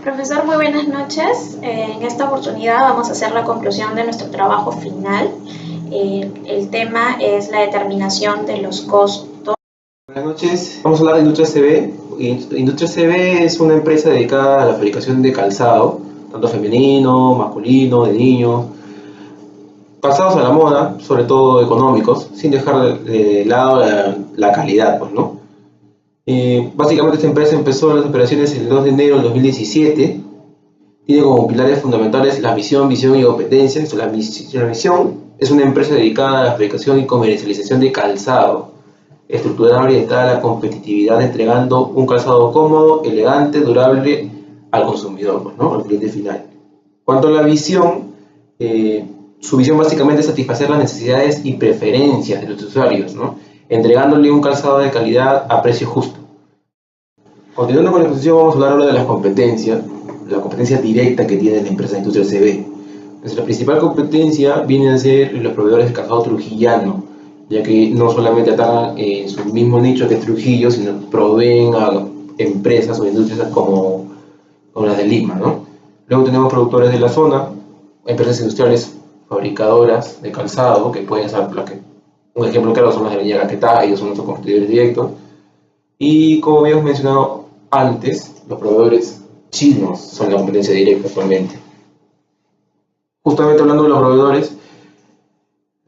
Profesor, muy buenas noches. En esta oportunidad vamos a hacer la conclusión de nuestro trabajo final. El tema es la determinación de los costos. Buenas noches, vamos a hablar de Industria CB. Industria CB es una empresa dedicada a la fabricación de calzado, tanto femenino, masculino, de niños, pasados a la moda, sobre todo económicos, sin dejar de lado la calidad, pues, ¿no? Básicamente esta empresa empezó las operaciones el 2 de enero del 2017. Tiene como pilares fundamentales la misión y competencia. La misión es una empresa dedicada a la fabricación y comercialización de calzado, estructurada orientada a la competitividad, entregando un calzado cómodo, elegante, durable al consumidor, pues, ¿no? Al cliente final. Cuanto a la visión, su visión básicamente es satisfacer las necesidades y preferencias de los usuarios, ¿no? Entregándole un calzado de calidad a precio justo. Continuando con la exposición, vamos a hablar ahora de las competencias, la competencia directa que tiene la empresa Industria CB. Nuestra principal competencia viene a ser los proveedores de calzado trujillano, ya que no solamente atacan en su mismo nicho que es Trujillo, sino proveen a empresas o industrias como las de Lima, ¿no? Luego tenemos productores de la zona, empresas industriales fabricadoras de calzado, que pueden ser, un ejemplo claro son las de Avenida Caquetá, ellos son nuestros competidores directos. Y como habíamos mencionado antes, los proveedores chinos son la competencia directa actualmente. Justamente hablando de los proveedores,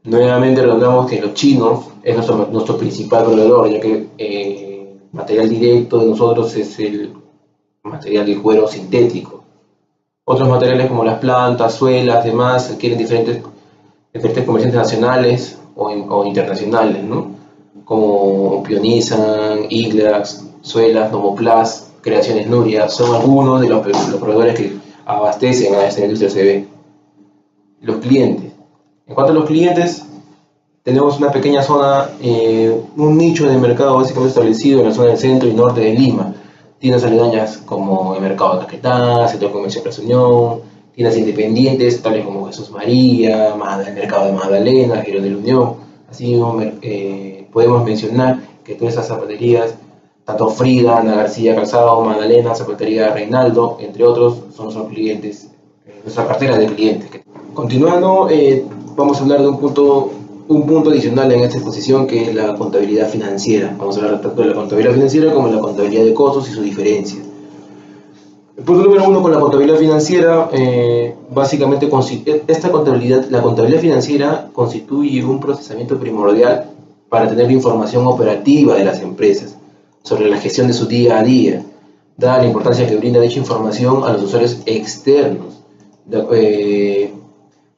nuevamente recordamos que los chinos es nuestro principal proveedor, ya que material directo de nosotros es el material de cuero sintético. Otros materiales como las plantas, suelas, demás, adquieren diferentes comerciantes nacionales o internacionales, ¿no? Como Pionizan, Iglax, Suelas, Nomoplast, Creaciones Nuria, son algunos de los proveedores que abastecen a esta industria CB. Los clientes. En cuanto a los clientes, tenemos una pequeña zona, un nicho de mercado básicamente establecido en la zona del centro y norte de Lima. Tiendas aledañas como el Mercado de Caquetá, Centro Comercial Plaza Unión, tiendas independientes tales como Jesús María, el Mercado de Magdalena, Girón de la Unión. Así podemos mencionar que todas esas zapaterías, tanto Frida, Ana García Calzado, Magdalena, Zapatería Reinaldo, entre otros, son nuestros clientes, nuestra cartera de clientes. Continuando, vamos a hablar de un punto adicional en esta exposición, que es la contabilidad financiera. Vamos a hablar tanto de la contabilidad financiera como de la contabilidad de costos y su diferencia. El punto número 1 con la contabilidad financiera, básicamente la contabilidad financiera constituye un procesamiento primordial para tener información operativa de las empresas sobre la gestión de su día a día, dada la importancia que brinda dicha información a los usuarios externos.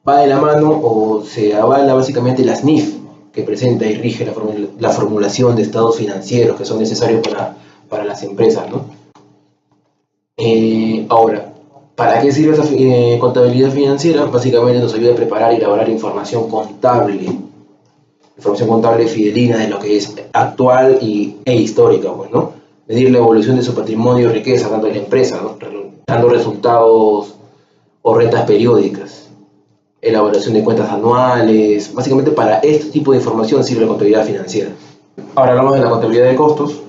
Va de la mano o se avala básicamente las NIF, que presenta y rige la formulación de estados financieros que son necesarios para las empresas, ¿no? Ahora, ¿para qué sirve esa contabilidad financiera? Básicamente nos ayuda a preparar y elaborar información contable fidelina de lo que es actual e histórica, pues, ¿no? Medir la evolución de su patrimonio y riqueza, tanto de la empresa, ¿no? Dando resultados o rentas periódicas, elaboración de cuentas anuales. Básicamente para este tipo de información sirve la contabilidad financiera. Ahora hablamos de la contabilidad de costos.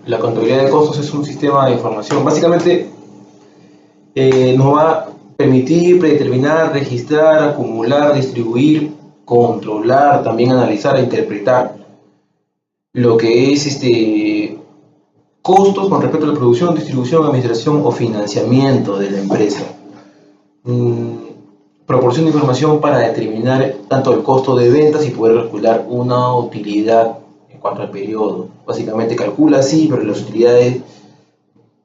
La contabilidad de costos es un sistema de información, básicamente nos va a permitir predeterminar, registrar, acumular, distribuir, controlar, también analizar e interpretar lo que es costos con respecto a la producción, distribución, administración o financiamiento de la empresa. Proporciona información para determinar tanto el costo de ventas y poder calcular una utilidad en cuanto al periodo. Básicamente calcula pero las utilidades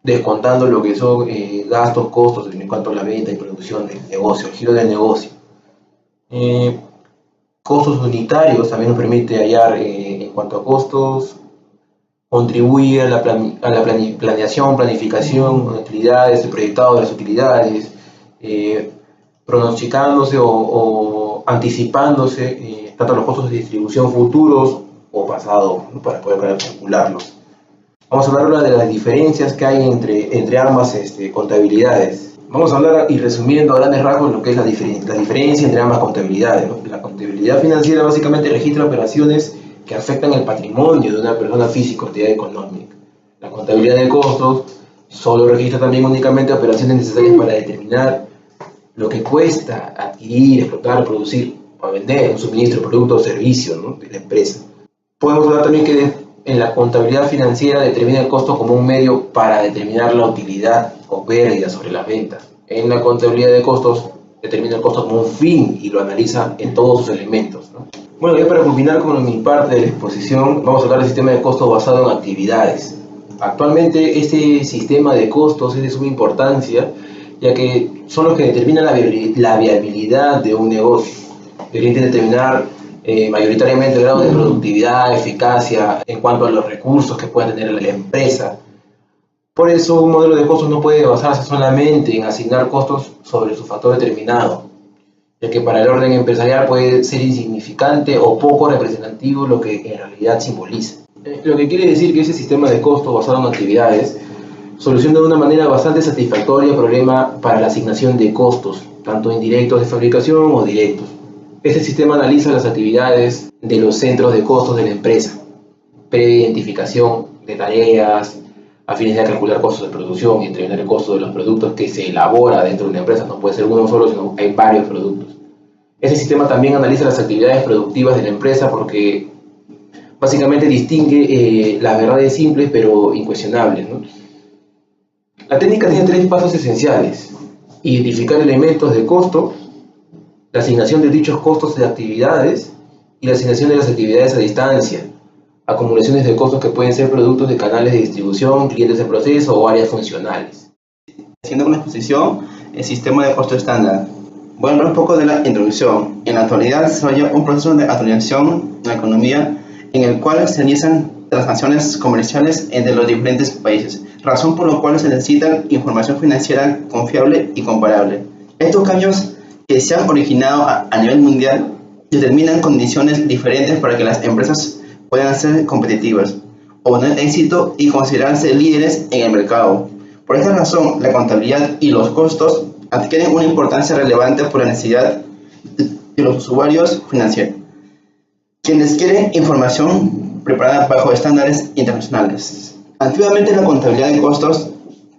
descontando lo que son gastos, costos en cuanto a la venta y producción del negocio, el giro del negocio. Costos unitarios también nos permite hallar en cuanto a costos, contribuye a la planeación, planificación de utilidades, el proyectado de las utilidades, pronosticándose o anticipándose tanto los costos de distribución futuros o pasados, ¿no? Para poder calcularlos. Vamos a hablar ahora de las diferencias que hay entre ambas contabilidades. Vamos a hablar y resumiendo a grandes rasgos lo que es la diferencia entre ambas contabilidades, ¿no? La contabilidad financiera básicamente registra operaciones que afectan el patrimonio de una persona física o entidad económica. La contabilidad de costos Solo registra también únicamente operaciones necesarias para determinar lo que cuesta adquirir, explotar, producir o vender un suministro, producto o servicio, ¿no?, de la empresa. Podemos hablar también que en la contabilidad financiera determina el costo como un medio para determinar la utilidad o pérdida sobre las ventas. En la contabilidad de costos determina el costo como un fin y lo analiza en todos sus elementos, ¿no? Bueno, ya para culminar con mi parte de la exposición, vamos a hablar del sistema de costos basado en actividades. Actualmente este sistema de costos es de suma importancia, ya que son los que determinan la viabilidad de un negocio. Deberían determinar mayoritariamente el grado de productividad, eficacia en cuanto a los recursos que pueda tener la empresa. Por eso un modelo de costos no puede basarse solamente en asignar costos sobre su factor determinado, ya que para el orden empresarial puede ser insignificante o poco representativo lo que en realidad simboliza. Lo que quiere decir que ese sistema de costos basado en actividades soluciona de una manera bastante satisfactoria el problema para la asignación de costos, tanto indirectos de fabricación o directos. Este sistema analiza las actividades de los centros de costos de la empresa, previa identificación de tareas, a fines de calcular costos de producción y determinar el costo de los productos que se elabora dentro de una empresa. No puede ser uno solo, sino hay varios productos. Este sistema también analiza las actividades productivas de la empresa porque básicamente distingue las verdades simples pero incuestionables, ¿no? La técnica tiene 3 pasos esenciales: identificar elementos de costo, la asignación de dichos costos de actividades y la asignación de las actividades a distancia, acumulaciones de costos que pueden ser productos de canales de distribución, clientes de proceso o áreas funcionales. Siguiendo con la exposición, el sistema de costo estándar. Voy a hablar un poco de la introducción. En la actualidad se desarrolla un proceso de actualización en la economía en el cual se realizan transacciones comerciales entre los diferentes países, razón por la cual se necesita información financiera confiable y comparable. Estos cambios que se han originado a nivel mundial determinan condiciones diferentes para que las empresas puedan ser competitivas, obtener éxito y considerarse líderes en el mercado. Por esta razón, la contabilidad y los costos adquieren una importancia relevante por la necesidad de los usuarios financieros, quienes quieren información preparada bajo estándares internacionales. Antiguamente, la contabilidad de costos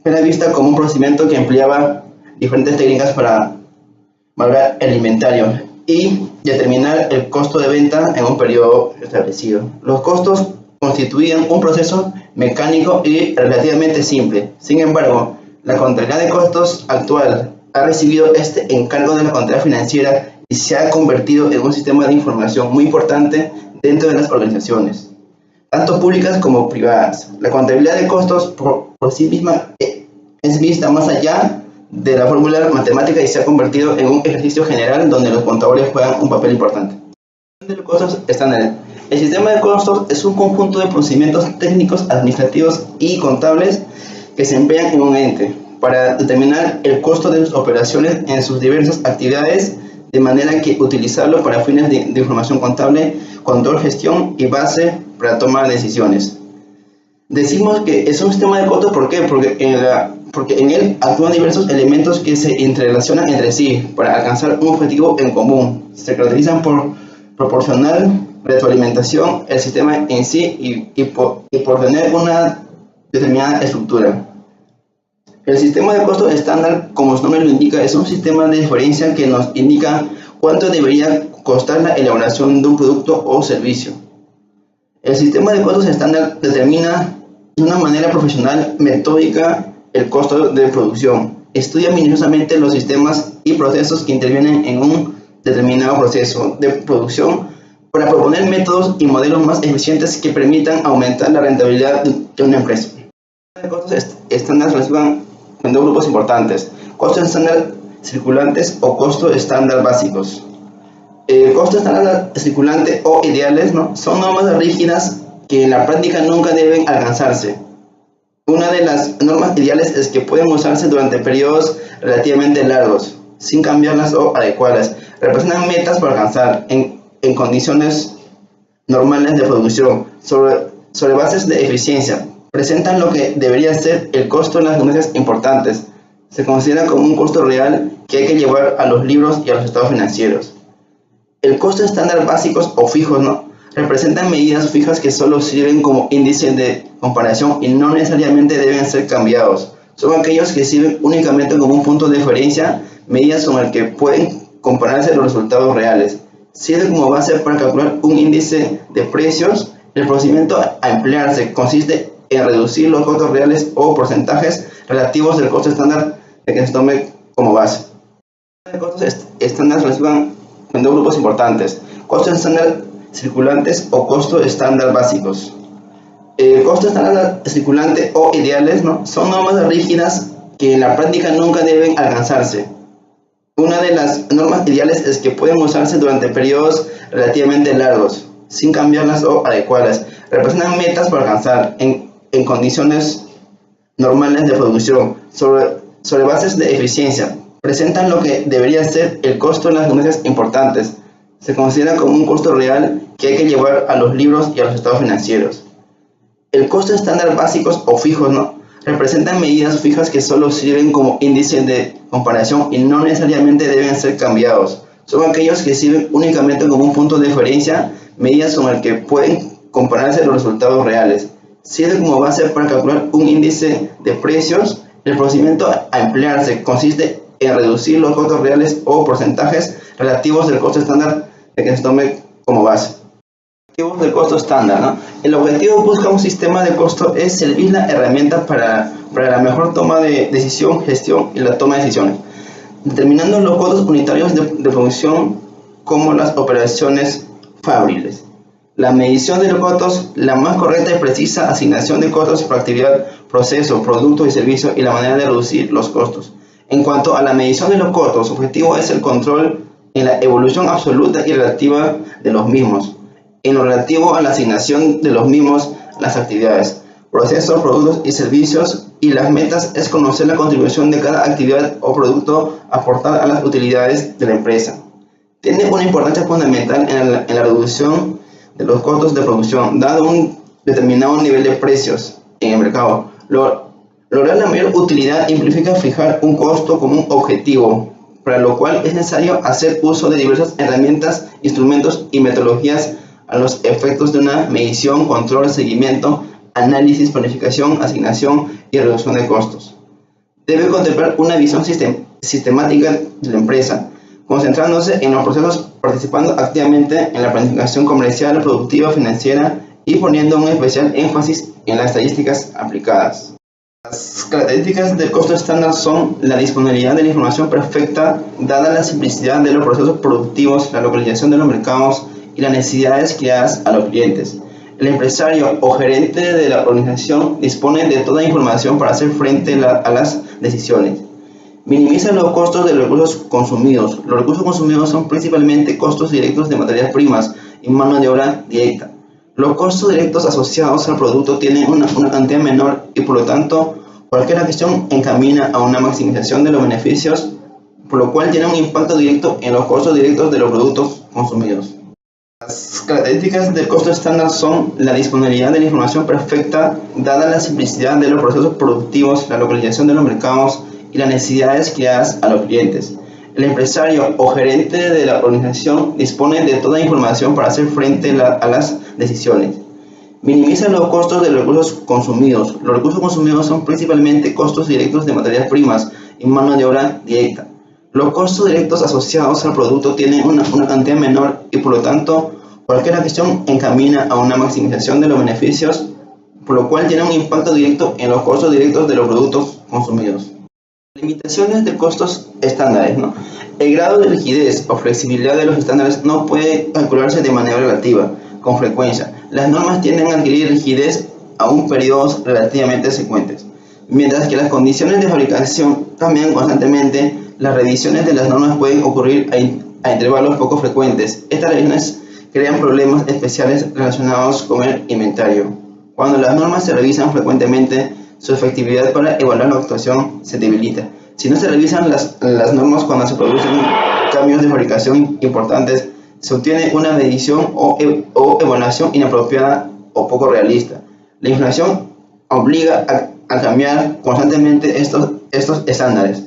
era vista como un procedimiento que empleaba diferentes técnicas para valorar el inventario y determinar el costo de venta en un periodo establecido. Los costos constituían un proceso mecánico y relativamente simple. Sin embargo, la contabilidad de costos actual ha recibido este encargo de la contabilidad financiera y se ha convertido en un sistema de información muy importante dentro de las organizaciones, tanto públicas como privadas. La contabilidad de costos por sí misma es vista más allá de la fórmula matemática y se ha convertido en un ejercicio general donde los contadores juegan un papel importante. De los costos estándares. El sistema de costos es un conjunto de procedimientos técnicos, administrativos y contables que se emplean en un ente para determinar el costo de sus operaciones en sus diversas actividades, de manera que utilizarlo para fines de información contable, control, gestión y base para tomar decisiones. Decimos que es un sistema de costos, ¿por qué? Porque en él actúan diversos elementos que se interrelacionan entre sí para alcanzar un objetivo en común. Se caracterizan por proporcional retroalimentación el sistema en sí y por tener una determinada estructura. El sistema de costos estándar, como su nombre lo indica, es un sistema de referencia que nos indica cuánto debería costar la elaboración de un producto o servicio. El sistema de costos estándar determina de una manera profesional, metódica, el costo de producción. Estudia minuciosamente los sistemas y procesos que intervienen en un determinado proceso de producción para proponer métodos y modelos más eficientes que permitan aumentar la rentabilidad de una empresa. Los costos estándar se clasifican en 2 grupos importantes: costos estándar circulantes o costos estándar básicos. Costos estándar circulante o ideales, ¿no?, son normas rígidas que en la práctica nunca deben alcanzarse. Una de las normas ideales es que pueden usarse durante periodos relativamente largos, sin cambiarlas o adecuarlas. Representan metas para alcanzar en condiciones normales de producción, sobre bases de eficiencia. Presentan lo que debería ser el costo de las ganancias importantes. Se considera como un costo real que hay que llevar a los libros y a los estados financieros. El costo estándar básicos o fijos, ¿no?, representan medidas fijas que solo sirven como índice de comparación y no necesariamente deben ser cambiados. son aquellos que sirven únicamente como un punto de referencia, medidas con el que pueden compararse los resultados reales. Sirve como base para calcular un índice de precios. El procedimiento a emplearse consiste en reducir los costos reales o porcentajes relativos del costo estándar que se tome como base. Los costos estándar se clasifican en dos grupos importantes: costos estándar circulantes o costos estándar básicos. El costo estándar circulante o ideales, son normas rígidas que en la práctica nunca deben alcanzarse. Una de las normas ideales es que pueden usarse durante periodos relativamente largos, sin cambiarlas o adecuarlas. Representan metas para alcanzar en condiciones normales de producción, sobre bases de eficiencia. Presentan lo que debería ser el costo en las ganancias importantes. Se considera como un costo real que hay que llevar a los libros y a los estados financieros. El costo estándar básicos o fijos, representan medidas fijas que solo sirven como índice de comparación y no necesariamente deben ser cambiados. Son aquellos que sirven únicamente como un punto de referencia, medidas con el que pueden compararse los resultados reales. Sirve como base para calcular un índice de precios. El procedimiento a emplearse consiste en reducir los costos reales o porcentajes relativos del costo estándar que se tome como base. Objetivos del costo estándar, El objetivo busca un sistema de costo es servir la herramienta para la mejor toma de decisión, gestión y la toma de decisiones, determinando los costos unitarios de producción como las operaciones fabriles. La medición de los costos, la más correcta y precisa asignación de costos por actividad, proceso, producto y servicio y la manera de reducir los costos. En cuanto a la medición de los costos, su objetivo es el control en la evolución absoluta y relativa de los mismos. En lo relativo a la asignación de los mismos, las actividades, procesos, productos y servicios y las metas es conocer la contribución de cada actividad o producto aportada a las utilidades de la empresa. Tiene una importancia fundamental en la reducción de los costos de producción, dado un determinado nivel de precios en el mercado. Lograr la mayor utilidad implica fijar un costo como un objetivo, para lo cual es necesario hacer uso de diversas herramientas, instrumentos y metodologías a los efectos de una medición, control, seguimiento, análisis, planificación, asignación y reducción de costos. Debe contemplar una visión sistemática de la empresa, concentrándose en los procesos, participando activamente en la planificación comercial, productiva, financiera y poniendo un especial énfasis en las estadísticas aplicadas. Las características del costo estándar son la disponibilidad de la información perfecta, dada la simplicidad de los procesos productivos, la localización de los mercados y las necesidades creadas a los clientes. El empresario o gerente de la organización dispone de toda información para hacer frente a las decisiones. Minimiza los costos de los recursos consumidos. Los recursos consumidos son principalmente costos directos de materias primas y mano de obra directa. Los costos directos asociados al producto tienen una cantidad menor y por lo tanto cualquier acción encamina a una maximización de los beneficios, por lo cual tiene un impacto directo en los costos directos de los productos consumidos. Las características del costo estándar son la disponibilidad de la información perfecta, dada la simplicidad de los procesos productivos, la localización de los mercados y las necesidades creadas a los clientes. El empresario o gerente de la organización dispone de toda información para hacer frente a las decisiones. Minimiza los costos de los recursos consumidos. Los recursos consumidos son principalmente costos directos de materias primas y mano de obra directa. Los costos directos asociados al producto tienen una cantidad menor y por lo tanto cualquier acción encamina a una maximización de los beneficios, por lo cual tiene un impacto directo en los costos directos de los productos consumidos. Limitaciones de costos estándares, El grado de rigidez o flexibilidad de los estándares no puede calcularse de manera relativa, con frecuencia. Las normas tienden a adquirir rigidez a un periodos relativamente secuentes. Mientras que las condiciones de fabricación cambian constantemente, las revisiones de las normas pueden ocurrir a intervalos poco frecuentes. Estas revisiones crean problemas especiales relacionados con el inventario. Cuando las normas se revisan frecuentemente, su efectividad para evaluar la actuación se debilita. Si no se revisan las normas cuando se producen cambios de fabricación importantes, se obtiene una medición o evaluación inapropiada o poco realista. La inflación obliga a cambiar constantemente estos estándares.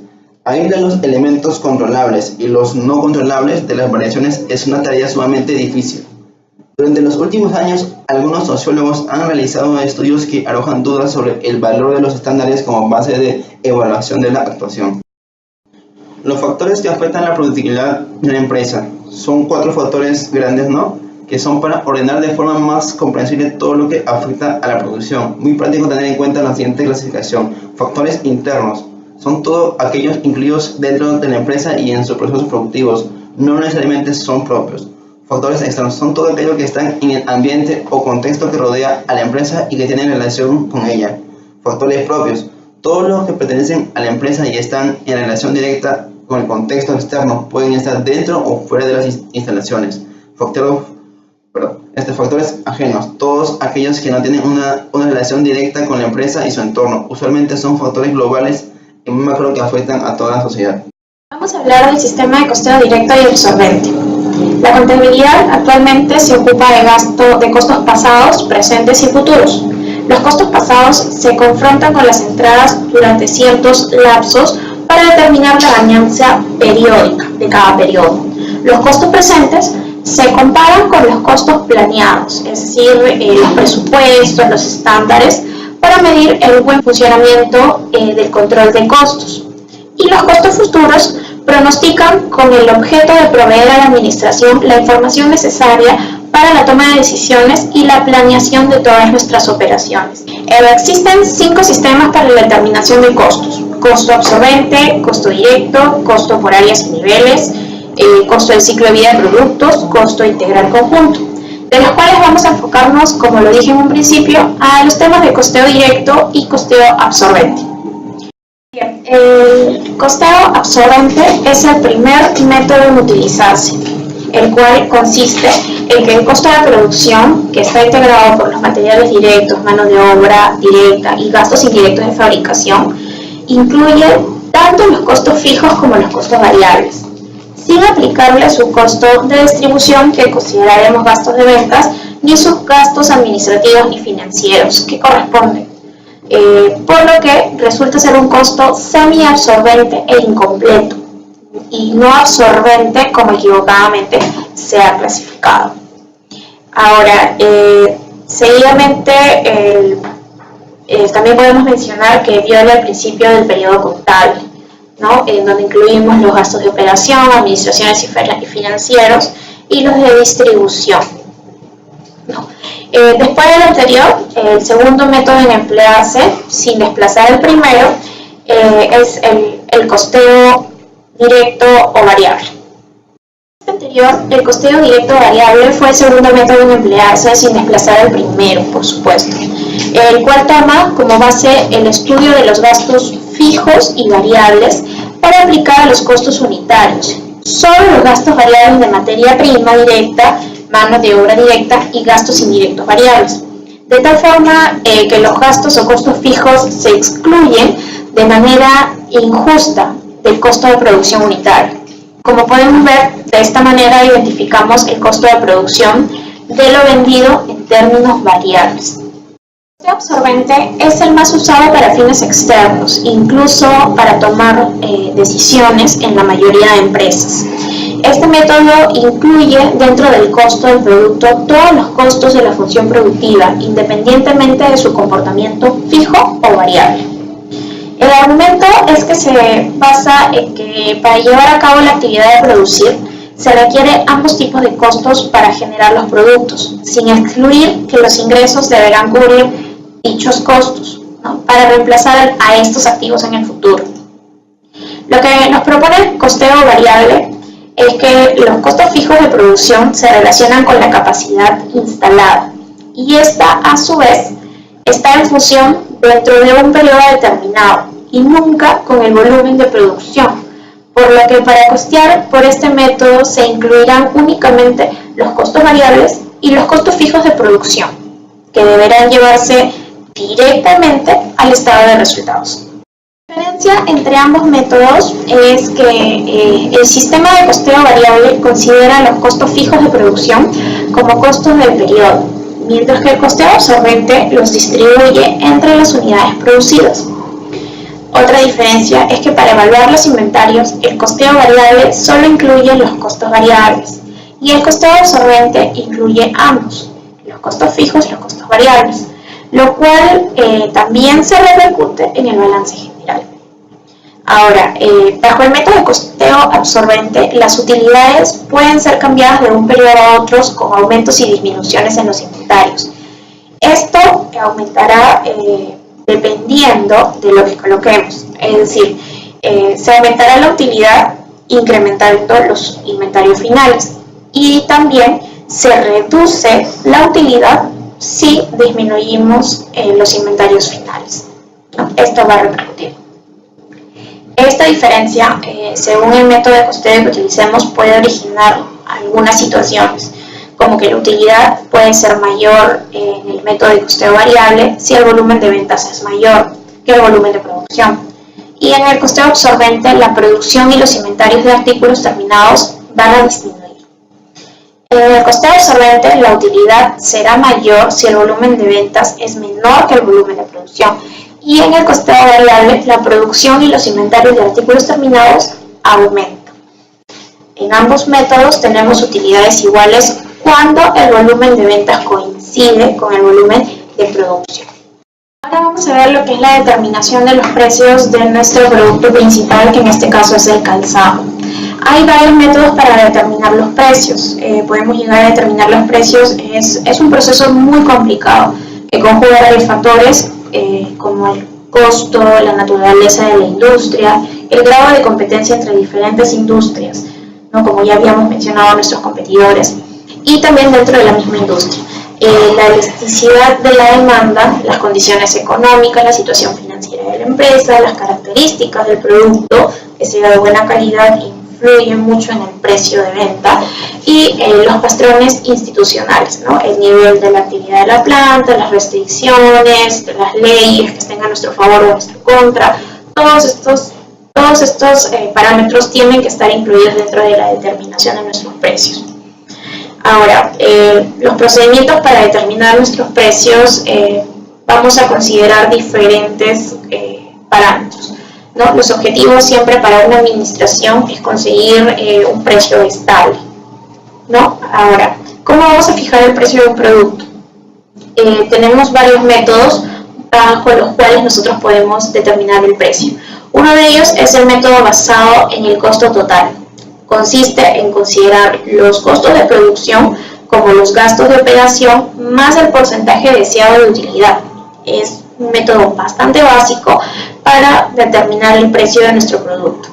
Aislar los elementos controlables y los no controlables de las variaciones es una tarea sumamente difícil. Durante los últimos años, algunos sociólogos han realizado estudios que arrojan dudas sobre el valor de los estándares como base de evaluación de la actuación. Los factores que afectan la productividad de una empresa son 4 factores grandes, ¿no?, que son para ordenar de forma más comprensible todo lo que afecta a la producción. Muy práctico tener en cuenta la siguiente clasificación. Factores internos son todos aquellos incluidos dentro de la empresa y en sus procesos productivos, no necesariamente son propios. Factores externos son todo aquello que están en el ambiente o contexto que rodea a la empresa y que tienen relación con ella. Factores propios, todos los que pertenecen a la empresa y están en relación directa con el contexto externo, pueden estar dentro o fuera de las instalaciones. Factores ajenos, todos aquellos que no tienen una relación directa con la empresa y su entorno. Usualmente son factores globales y macro que afectan a toda la sociedad. Vamos a hablar del sistema de costeo directo y absorbente. La contabilidad actualmente se ocupa de costos pasados, presentes y futuros. Los costos pasados se confrontan con las entradas durante ciertos lapsos para determinar la ganancia periódica de cada periodo. Los costos presentes se comparan con los costos planeados, es decir, los presupuestos, los estándares, para medir el buen funcionamiento del control de costos. Y los costos futuros pronostican con el objeto de proveer a la administración la información necesaria para la toma de decisiones y la planeación de todas nuestras operaciones. Existen 5 sistemas para la determinación de costos: costo absorbente, costo directo, costo por áreas y niveles, costo del ciclo de vida de productos, costo integral conjunto, de los cuales vamos a enfocarnos, como lo dije en un principio, a los temas de costeo directo y costeo absorbente. Bien, el costeo absorbente es el primer método en utilizarse, el cual consiste en que el costo de producción, que está integrado por los materiales directos, mano de obra directa y gastos indirectos de fabricación, incluye tanto los costos fijos como los costos variables, sin aplicarle su costo de distribución, que consideraremos gastos de ventas, ni sus gastos administrativos ni financieros que corresponden, por lo que resulta ser un costo semi-absorbente e incompleto, y no absorbente como equivocadamente se ha clasificado. Ahora, seguidamente, también podemos mencionar que viola el principio del periodo contable, ¿no?, en donde incluimos los gastos de operación, administraciones y financieros, y los de distribución, ¿no? Después del anterior, el segundo método en emplearse, sin desplazar el primero, es el costeo directo o variable. Anterior, el costeo directo o variable fue el segundo método en emplearse sin desplazar el primero, por supuesto, el cual toma como base el estudio de los gastos fijos y variables para aplicar a los costos unitarios. Solo los gastos variables de materia prima directa, mano de obra directa y gastos indirectos variables, de tal forma que los gastos o costos fijos se excluyen de manera injusta del costo de producción unitario. Como podemos ver, de esta manera identificamos el costo de producción de lo vendido en términos variables. El costeo absorbente es el más usado para fines externos, incluso para tomar decisiones en la mayoría de empresas. Este método incluye dentro del costo del producto todos los costos de la función productiva, independientemente de su comportamiento fijo o variable. El argumento es que se basa en que para llevar a cabo la actividad de producir se requiere ambos tipos de costos para generar los productos, sin excluir que los ingresos deberán cubrir dichos costos, ¿no?, para reemplazar a estos activos en el futuro. Lo que nos propone el costeo variable es que los costos fijos de producción se relacionan con la capacidad instalada, y esta, a su vez, está en función dentro de un periodo determinado y nunca con el volumen de producción, por lo que para costear por este método se incluirán únicamente los costos variables y los costos fijos de producción, que deberán llevarse directamente al estado de resultados. La diferencia entre ambos métodos es que el sistema de costeo variable considera los costos fijos de producción como costos del periodo, mientras que el costeo absorbente los distribuye entre las unidades producidas. Otra diferencia es que para evaluar los inventarios, el costeo variable solo incluye los costos variables, Y el costeo absorbente incluye ambos, los costos fijos y los costos variables, lo cual también se repercute en el balance general. Ahora, bajo el método de costeo absorbente, las utilidades pueden ser cambiadas de un periodo a otro con aumentos y disminuciones en los inventarios. Esto aumentará dependiendo de lo que coloquemos, es decir, se aumentará la utilidad incrementando los inventarios finales y también se reduce la utilidad si disminuimos los inventarios finales, ¿no? Esto va a repercutir. Esta diferencia, según el método de costeo que utilicemos, puede originar algunas situaciones, como que la utilidad puede ser mayor en el método de costeo variable si el volumen de ventas es mayor que el volumen de producción. Y en el costeo absorbente, la producción y los inventarios de artículos terminados van a disminuir. En el costeo absorbente, la utilidad será mayor si el volumen de ventas es menor que el volumen de producción. Y en el costeo variable, la producción y los inventarios de artículos terminados aumentan. En ambos métodos tenemos utilidades iguales cuando el volumen de ventas coincide con el volumen de producción. Ahora vamos a ver lo que es la determinación de los precios de nuestro producto principal, que en este caso es el calzado. Hay varios métodos para determinar los precios. Podemos llegar a determinar los precios, es un proceso muy complicado que conjuga varios factores como el costo, la naturaleza de la industria, el grado de competencia entre diferentes industrias, ¿no? Como ya habíamos mencionado a nuestros competidores, y también dentro de la misma industria. La elasticidad de la demanda, las condiciones económicas, la situación financiera de la empresa, las características del producto, que sea de buena calidad, influyen mucho en el precio de venta, y los patrones institucionales, ¿no? El nivel de la actividad de la planta, las restricciones, las leyes que estén a nuestro favor o a nuestra contra, todos estos parámetros tienen que estar incluidos dentro de la determinación de nuestros precios. Ahora, los procedimientos para determinar nuestros precios, vamos a considerar diferentes parámetros, ¿no? Los objetivos siempre para una administración es conseguir un precio estable, ¿no? Ahora, ¿cómo vamos a fijar el precio de un producto? Tenemos varios métodos bajo los cuales nosotros podemos determinar el precio. Uno de ellos es el método basado en el costo total. Consiste en considerar los costos de producción como los gastos de operación más el porcentaje deseado de utilidad. Es un método bastante básico para determinar el precio de nuestro producto.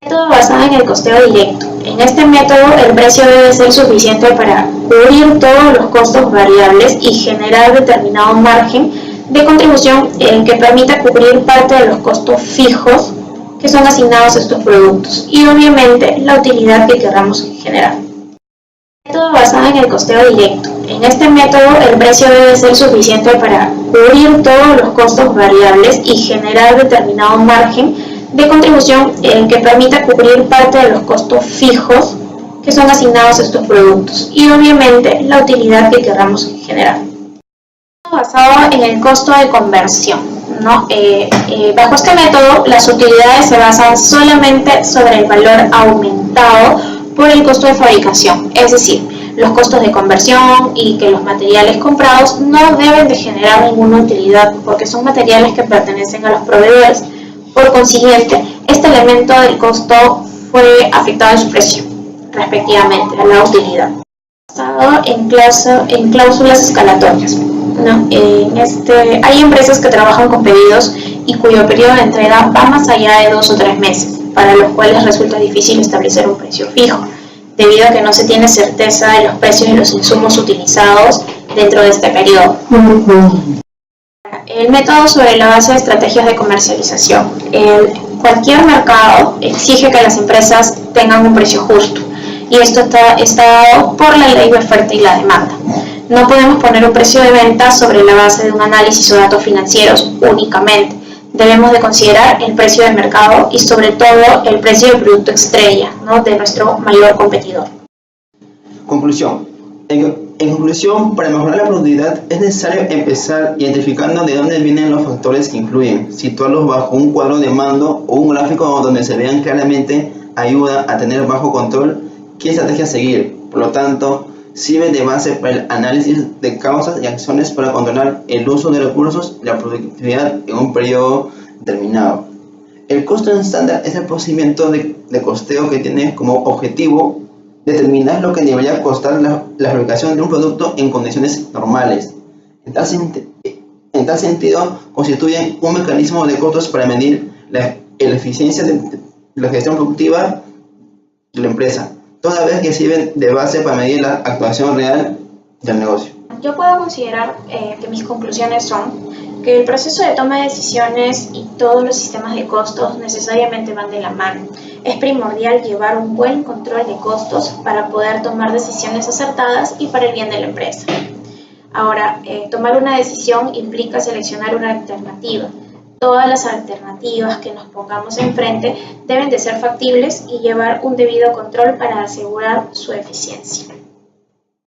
Método basado en el costeo directo. En este método, el precio debe ser suficiente para cubrir todos los costos variables y generar determinado margen de contribución que permita cubrir parte de los costos fijos que son asignados a estos productos y obviamente la utilidad que queramos generar. Método basado en el costeo directo. En este método, el precio debe ser suficiente para cubrir todos los costos variables y generar determinado margen de contribución que permita cubrir parte de los costos fijos que son asignados a estos productos y obviamente la utilidad que queramos generar. Basado en el costo de conversión, ¿no? Bajo este método, las utilidades se basan solamente sobre el valor aumentado por el costo de fabricación, es decir, los costos de conversión y que los materiales comprados no deben de generar ninguna utilidad porque son materiales que pertenecen a los proveedores. Por consiguiente, este elemento del costo fue afectado en su precio, respectivamente, a la utilidad. Basado en cláusulas escalatorias, ¿no? Hay empresas que trabajan con pedidos y cuyo periodo de entrega va más allá de 2 o 3 meses, para los cuales resulta difícil establecer un precio fijo, debido a que no se tiene certeza de los precios de los insumos utilizados dentro de este periodo. El método sobre la base de estrategias de comercialización. Cualquier mercado exige que las empresas tengan un precio justo, y esto está dado por la ley de oferta y la demanda. No podemos poner un precio de venta sobre la base de un análisis o datos financieros únicamente. Debemos de considerar el precio del mercado y sobre todo el precio del producto estrella, ¿no? De nuestro mayor competidor. Conclusión. En conclusión, para mejorar la productividad es necesario empezar identificando de dónde vienen los factores que influyen, situarlos bajo un cuadro de mando o un gráfico donde se vean claramente ayuda a tener bajo control qué estrategia seguir. Por lo tanto, sirve de base para el análisis de causas y acciones para controlar el uso de recursos y la productividad en un periodo determinado. El costo estándar es el procedimiento de costeo que tiene como objetivo determinar lo que debería costar la fabricación de un producto en condiciones normales. En tal sentido, constituyen un mecanismo de costos para medir la eficiencia de la gestión productiva de la empresa, toda vez que sirven de base para medir la actuación real del negocio. Yo puedo considerar que mis conclusiones son que el proceso de toma de decisiones y todos los sistemas de costos necesariamente van de la mano. Es primordial llevar un buen control de costos para poder tomar decisiones acertadas y para el bien de la empresa. Ahora, tomar una decisión implica seleccionar una alternativa. Todas las alternativas que nos pongamos enfrente deben de ser factibles y llevar un debido control para asegurar su eficiencia.